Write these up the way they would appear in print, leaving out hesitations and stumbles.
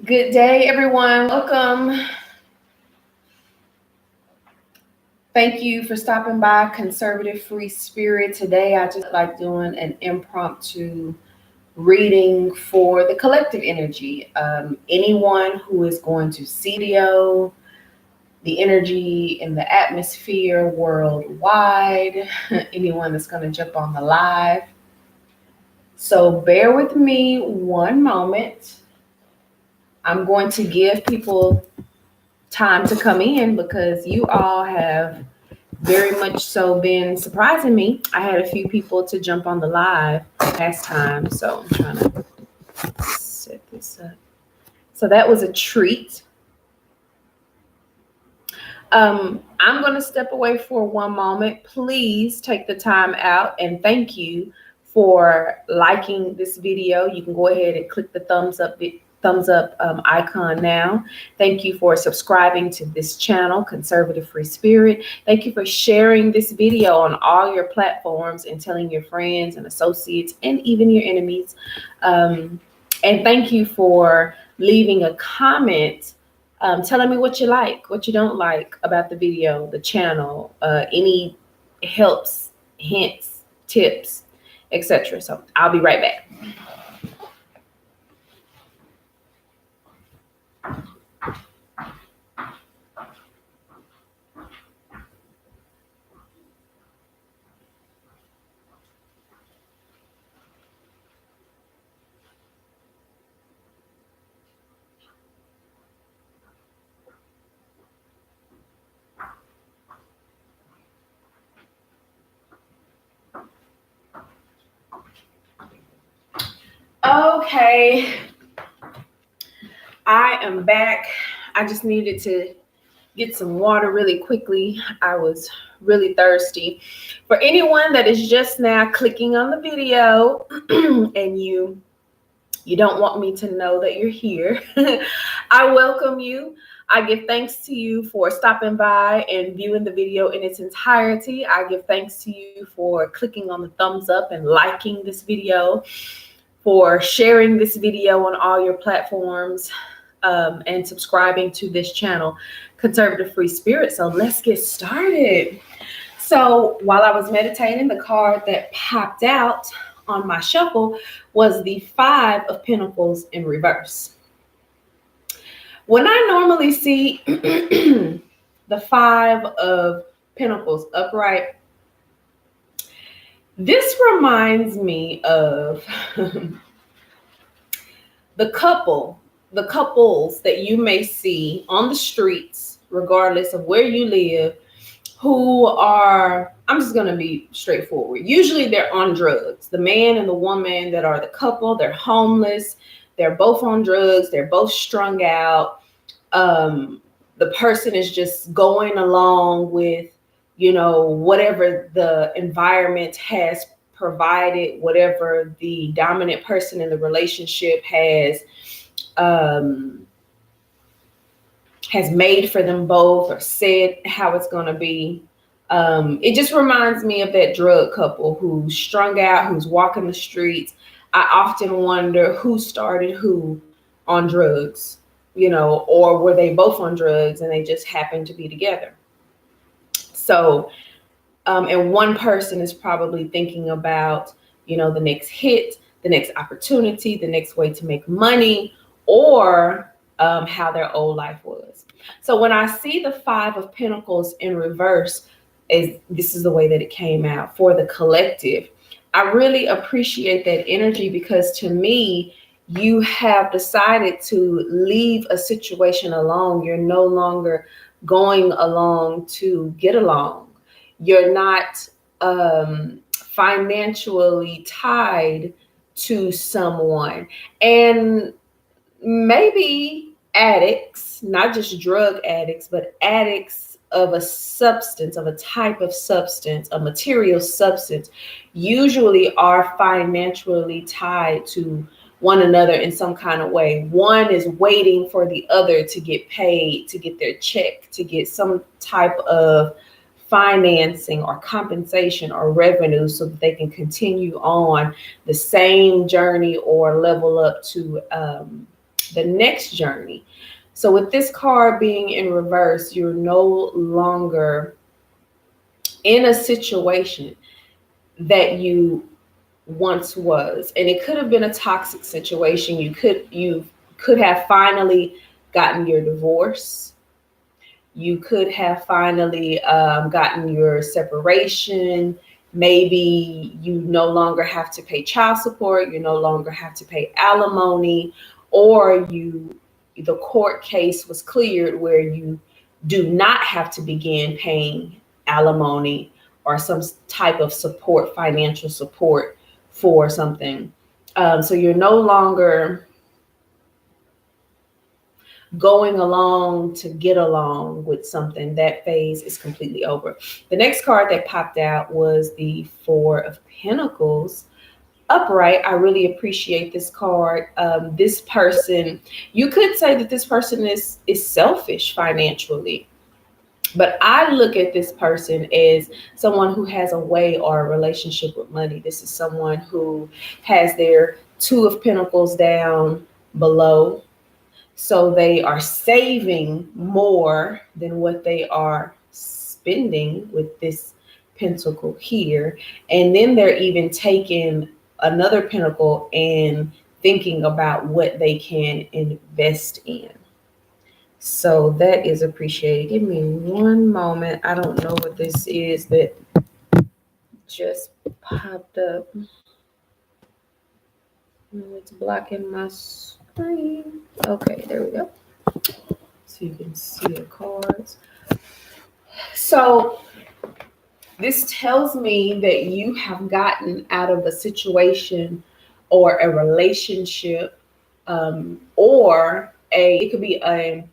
Good day, everyone. Welcome. Thank you for stopping by Conservative Free Spirit. Today, I just like doing an impromptu reading for the collective energy. Anyone who is going to CDO, the energy in the atmosphere worldwide, anyone that's going to jump on the live. So bear with me one moment. I'm going to give people time to come in because you all have very much so been surprising me. I had a few people to jump on the live last time, so I'm trying to set this up. So that was a treat. I'm going to step away for one moment. Please take the time out and thank you for liking this video. You can go ahead and click the thumbs up icon now. Thank you for subscribing to this channel, Conservative Free Spirit. Thank you for sharing this video on all your platforms and telling your friends and associates and even your enemies. And thank you for leaving a comment telling me what you like, what you don't like about the video, the channel, any helps, hints, tips, etc. So I'll be right back. Okay, I am back. I just needed to get some water really quickly. I was really thirsty. For anyone that is just now clicking on the video and you don't want me to know that you're here, I welcome you. I give thanks to you for stopping by and viewing the video in its entirety. I give thanks to you for clicking on the thumbs up and liking this video, for sharing this video on all your platforms, and subscribing to this channel, Conservative Free Spirit. So let's get started. So while I was meditating, the card that popped out on my shuffle was the Five of Pentacles in reverse. When I normally see the Five of Pentacles upright, this reminds me of the couples that you may see on the streets, regardless of where you live, who are, I'm just going to be straightforward. Usually they're on drugs. The man and the woman that are the couple, they're homeless. They're both on drugs. They're both strung out. The person is just going along with, whatever the environment has provided, whatever the dominant person in the relationship has made for them both or said how it's going to be. It just reminds me of that drug couple who's strung out, who's walking the streets. I often wonder who started who on drugs, or were they both on drugs and they just happened to be together? So, and one person is probably thinking about, the next hit, the next opportunity, the next way to make money, or how their old life was. So when I see the Five of Pentacles in reverse, this is the way that it came out for the collective. I really appreciate that energy because to me, you have decided to leave a situation alone. You're no longer going along to get along. You're not financially tied to someone. And maybe addicts, not just drug addicts, but addicts of a substance, of a type of substance, a material substance, usually are financially tied to one another in some kind of way. One is waiting for the other to get paid, to get their check, to get some type of financing or compensation or revenue so that they can continue on the same journey or level up to the next journey. So with this card being in reverse, you're no longer in a situation that you once was, and it could have been a toxic situation. You could have finally gotten your divorce. You could have finally gotten your separation. Maybe you no longer have to pay child support. You no longer have to pay alimony, or the court case was cleared where you do not have to begin paying alimony or some type of support, financial support for something. So you're no longer going along to get along with something. That phase is completely over. The next card that popped out was the Four of Pentacles upright. I really appreciate this card. This person, you could say that this person is selfish financially, but I look at this person as someone who has a way or a relationship with money. This is someone who has their Two of Pentacles down below. So they are saving more than what they are spending with this pentacle here. And then they're even taking another pentacle and thinking about what they can invest in. So that is appreciated. Give me one moment. I don't know what this is that just popped up. It's blocking my screen. Okay, there we go. So you can see the cards. So this tells me that you have gotten out of a situation or a relationship, or it could be an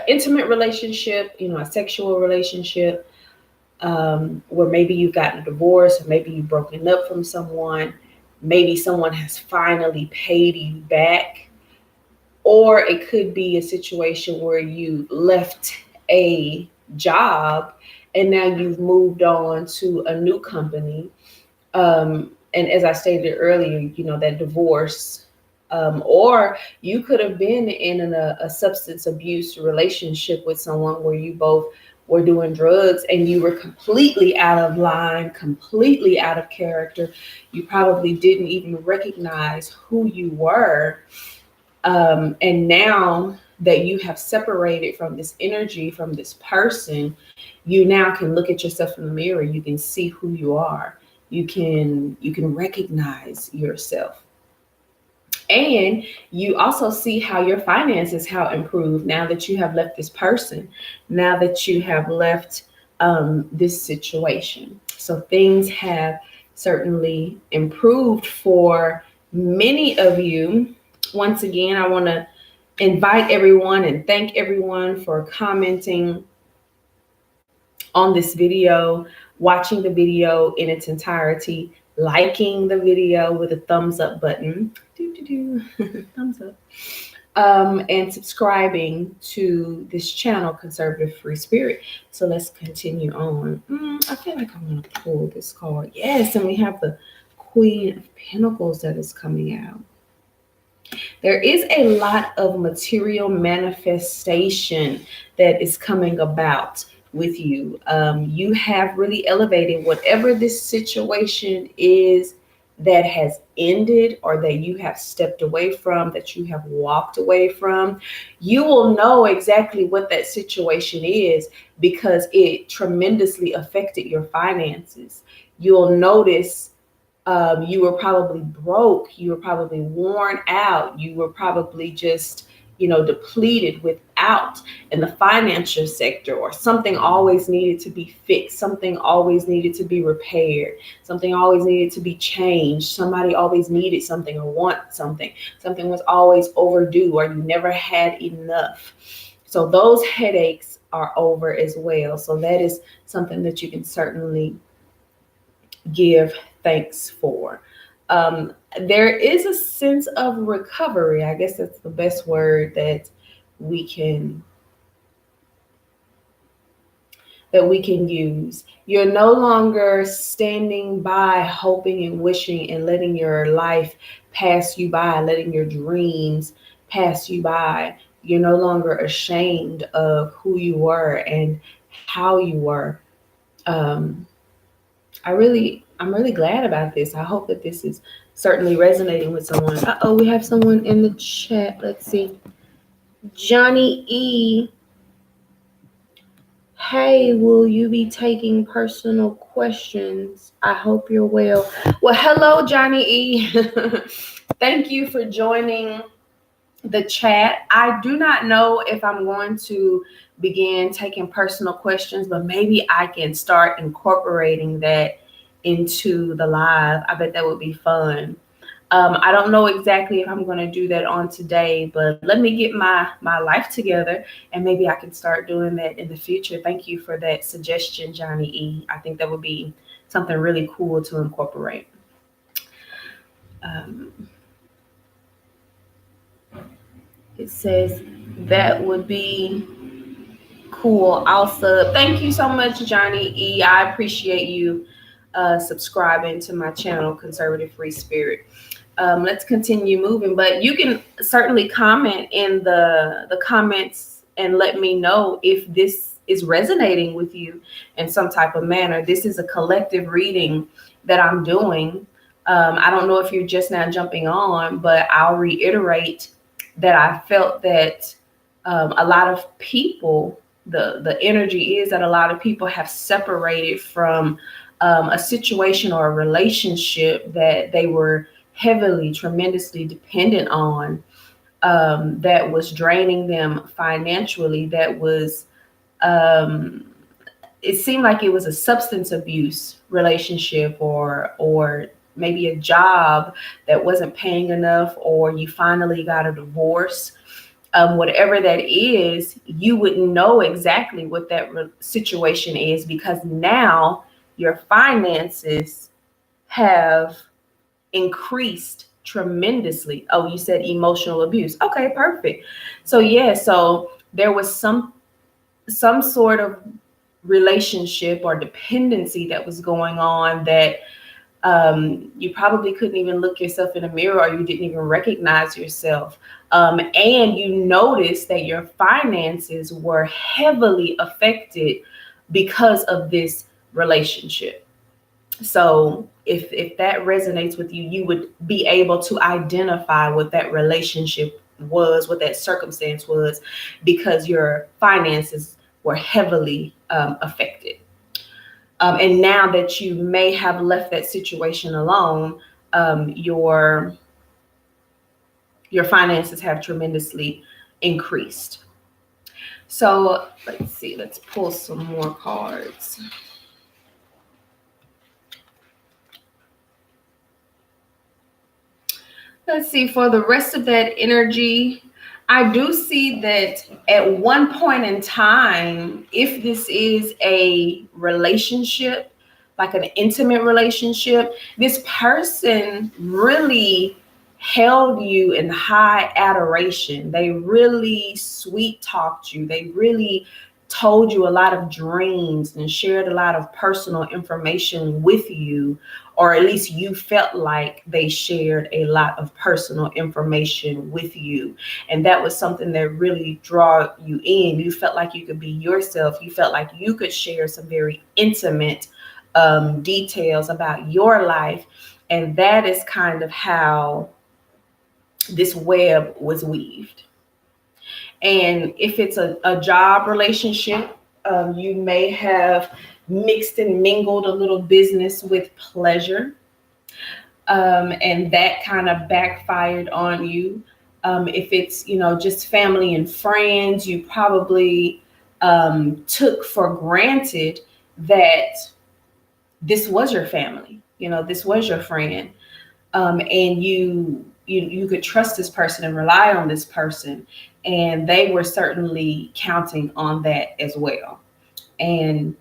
intimate relationship, a sexual relationship, where maybe you've gotten a divorce, or maybe you've broken up from someone. Maybe someone has finally paid you back. Or it could be a situation where you left a job and now you've moved on to a new company. And as I stated earlier, that divorce, or you could have been in a substance abuse relationship with someone where you both were doing drugs and you were completely out of line, completely out of character. You probably didn't even recognize who you were. And now that you have separated from this energy, from this person, you now can look at yourself in the mirror. You can see who you are. You can recognize yourself. And you also see how your finances have improved now that you have left this person, now that you have left this situation. So things have certainly improved for many of you. Once again, I want to invite everyone and thank everyone for commenting on this video, watching the video in its entirety, liking the video with a thumbs up button, thumbs up, and subscribing to this channel, Conservative Free Spirit. So let's continue on. I feel like I want to pull this card. Yes, and we have the Queen of Pentacles that is coming out. There is a lot of material manifestation that is coming about with you. You have really elevated whatever this situation is that has ended, or that you have stepped away from, that you have walked away from. You will know exactly what that situation is because it tremendously affected your finances. You'll notice you were probably broke. You were probably worn out. You were probably just, depleted without in the financial sector, or something always needed to be fixed. Something always needed to be repaired. Something always needed to be changed. Somebody always needed something or want something. Something was always overdue, or you never had enough. So those headaches are over as well. So that is something that you can certainly give thanks for. There is a sense of recovery. I guess that's the best word that we can use. You're no longer standing by hoping and wishing and letting your life pass you by, letting your dreams pass you by. You're no longer ashamed of who you were and how you were. Um, I'm really glad about this. I hope that this is certainly resonating with someone. Oh, we have someone in the chat. Let's see. Johnny E. Hey, will you be taking personal questions? I hope you're well. Well, hello, Johnny E. Thank you for joining the chat. I do not know if I'm going to begin taking personal questions, but maybe I can start incorporating that into the live. I bet that would be fun. I don't know exactly if I'm going to do that on today, but let me get my life together and maybe I can start doing that in the future. Thank you for that suggestion, Johnny E. I think that would be something really cool to incorporate. Um, it says that would be cool. I'll sub. Thank you so much, Johnny E. I appreciate you subscribing to my channel, Conservative Free Spirit. Let's continue moving, but you can certainly comment in the comments and let me know if this is resonating with you in some type of manner. This is a collective reading that I'm doing. I don't know if you're just now jumping on, but I'll reiterate that I felt that a lot of people, the energy is that a lot of people have separated from a situation or a relationship that they were heavily, tremendously dependent on, that was draining them financially, that was, it seemed like it was a substance abuse relationship, or maybe a job that wasn't paying enough, or you finally got a divorce. Whatever that is, you would know exactly what that situation is, because now your finances have increased tremendously. Oh, you said emotional abuse. Okay, perfect. So yeah, so there was some sort of relationship or dependency that was going on that you probably couldn't even look yourself in the mirror, or you didn't even recognize yourself. And you noticed that your finances were heavily affected because of this relationship. So if that resonates with you, you would be able to identify what that relationship was, what that circumstance was, because your finances were heavily affected. And now that you may have left that situation alone, your finances have tremendously increased. So let's see, let's pull some more cards. Let's see, for the rest of that energy, I do see that at one point in time, if this is a relationship, like an intimate relationship, this person really held you in high adoration. They really sweet talked you. They really told you a lot of dreams and shared a lot of personal information with you, or at least you felt like they shared a lot of personal information with you. And that was something that really drew you in. You felt like you could be yourself. You felt like you could share some very intimate details about your life. And that is kind of how this web was weaved. And if it's a job relationship, you may have mixed and mingled a little business with pleasure. And that kind of backfired on you. If it's, just family and friends, you probably took for granted that this was your family, this was your friend. And you could trust this person and rely on this person. And they were certainly counting on that as well. And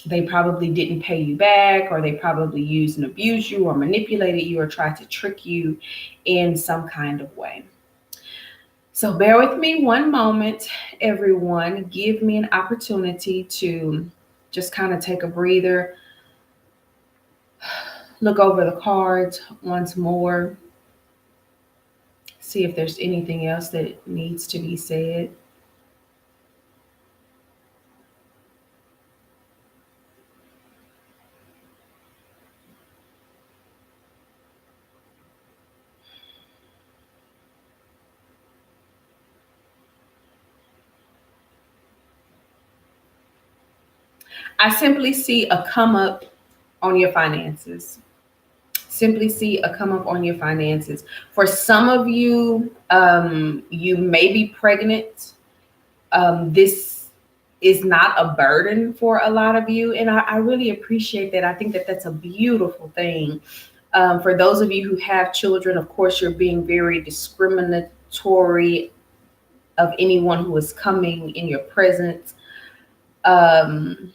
they probably didn't pay you back, or they probably used and abused you, or manipulated you, or tried to trick you in some kind of way. So bear with me one moment, everyone. Give me an opportunity to just kind of take a breather, look over the cards once more, See if there's anything else that needs to be said. I simply see a come up on your finances. Simply see a come up on your finances. For some of you, you may be pregnant. This is not a burden for a lot of you, and I really appreciate that. I think that that's a beautiful thing. For those of you who have children, of course, you're being very discriminatory of anyone who is coming in your presence. Um,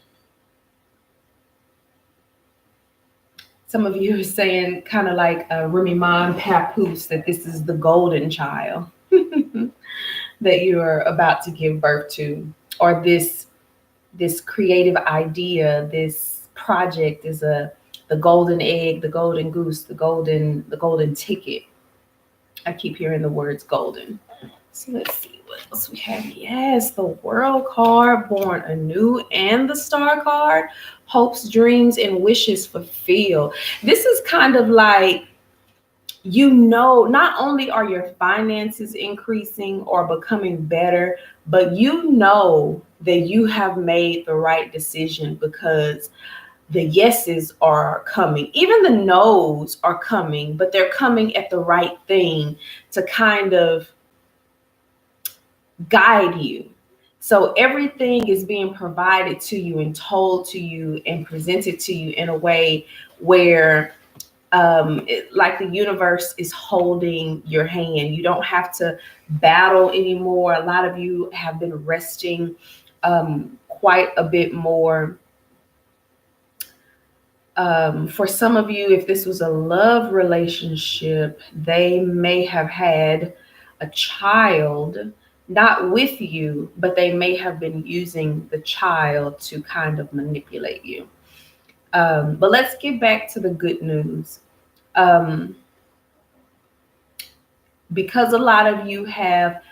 some of you are saying, kind of like Remy Man Papoose, that this is the golden child that you're about to give birth to, or this creative idea, this project is the golden egg, the golden goose, the golden ticket. I keep hearing the words golden. So let's see what else we have. Yes, the world card, born anew, and the star card, hopes, dreams, and wishes fulfilled. This is kind of like, not only are your finances increasing or becoming better, but that you have made the right decision, because the yeses are coming. Even the no's are coming, but they're coming at the right thing to kind of guide you. So everything is being provided to you and told to you and presented to you in a way where like the universe is holding your hand. You don't have to battle anymore. A lot of you have been resting quite a bit more. For some of you, if this was a love relationship, they may have had a child, not with you, but they may have been using the child to kind of manipulate you. But let's get back to the good news. Because a lot of you have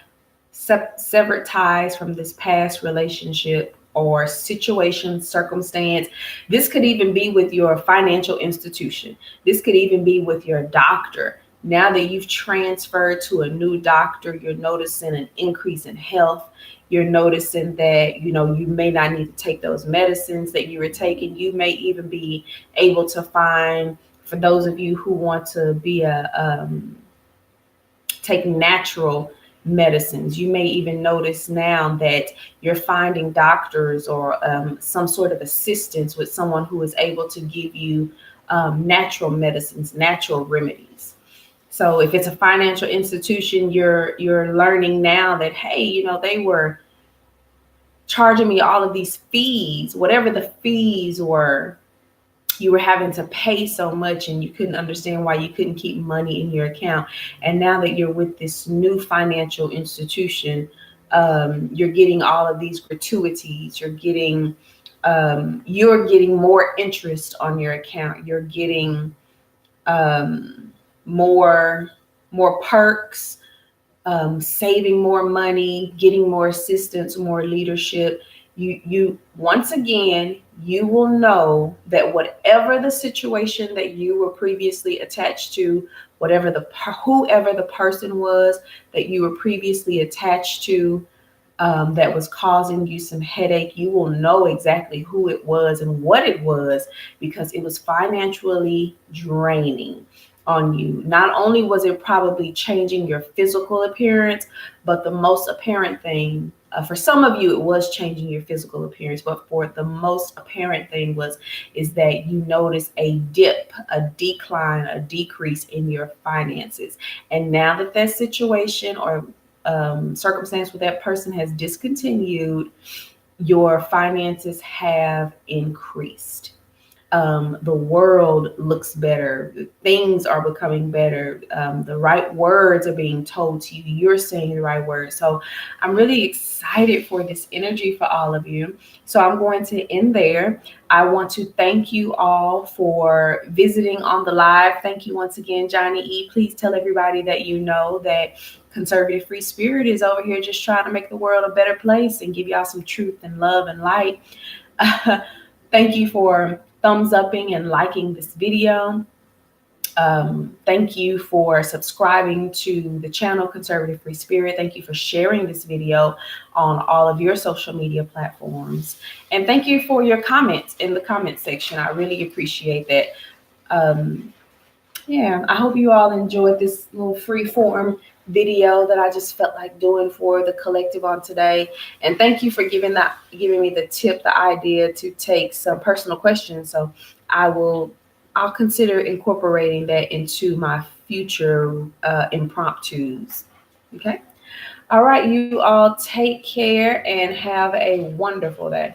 severed ties from this past relationship or situation, circumstance. This could even be with your financial institution. This could even be with your doctor. Now that you've transferred to a new doctor, you're noticing an increase in health. You're noticing that, you may not need to take those medicines that you were taking. You may even be able to find, for those of you who want to be taking natural medicines, you may even notice now that you're finding doctors or some sort of assistance with someone who is able to give you natural medicines, natural remedies. So if it's a financial institution, you're learning now that, hey, they were charging me all of these fees, whatever the fees were. You were having to pay so much and you couldn't understand why you couldn't keep money in your account. And now that you're with this new financial institution, you're getting all of these gratuities. You're getting more interest on your account. You're getting more perks, saving more money, getting more assistance, more leadership. You once again, you will know that whatever the situation that you were previously attached to, whoever the person was that you were previously attached to, that was causing you some headache, you will know exactly who it was and what it was, because it was financially draining on you. Not only was it probably changing your physical appearance, but the most apparent thing, for some of you, it was changing your physical appearance, but for the most apparent thing is that you notice a dip, a decline, a decrease in your finances. And now that that situation or circumstance with that person has discontinued, your finances have increased. The world looks better. Things are becoming better. The right words are being told to you. You're saying the right words. So I'm really excited for this energy for all of you. So I'm going to end there. I want to thank you all for visiting on the live. Thank you once again, Johnny E. Please tell everybody that you know that Conservative Free Spirit is over here just trying to make the world a better place and give y'all some truth and love and light. Thank you for thumbs upping and liking this video. Thank you for subscribing to the channel Conservative Free Spirit. Thank you for sharing this video on all of your social media platforms. And thank you for your comments in the comment section. I really appreciate that. Yeah, I hope you all enjoyed this little free form video that I just felt like doing for the collective on today. And thank you for giving me the tip, the idea to take some personal questions. So I'll consider incorporating that into my future impromptus. Okay. All right, you all take care and have a wonderful day.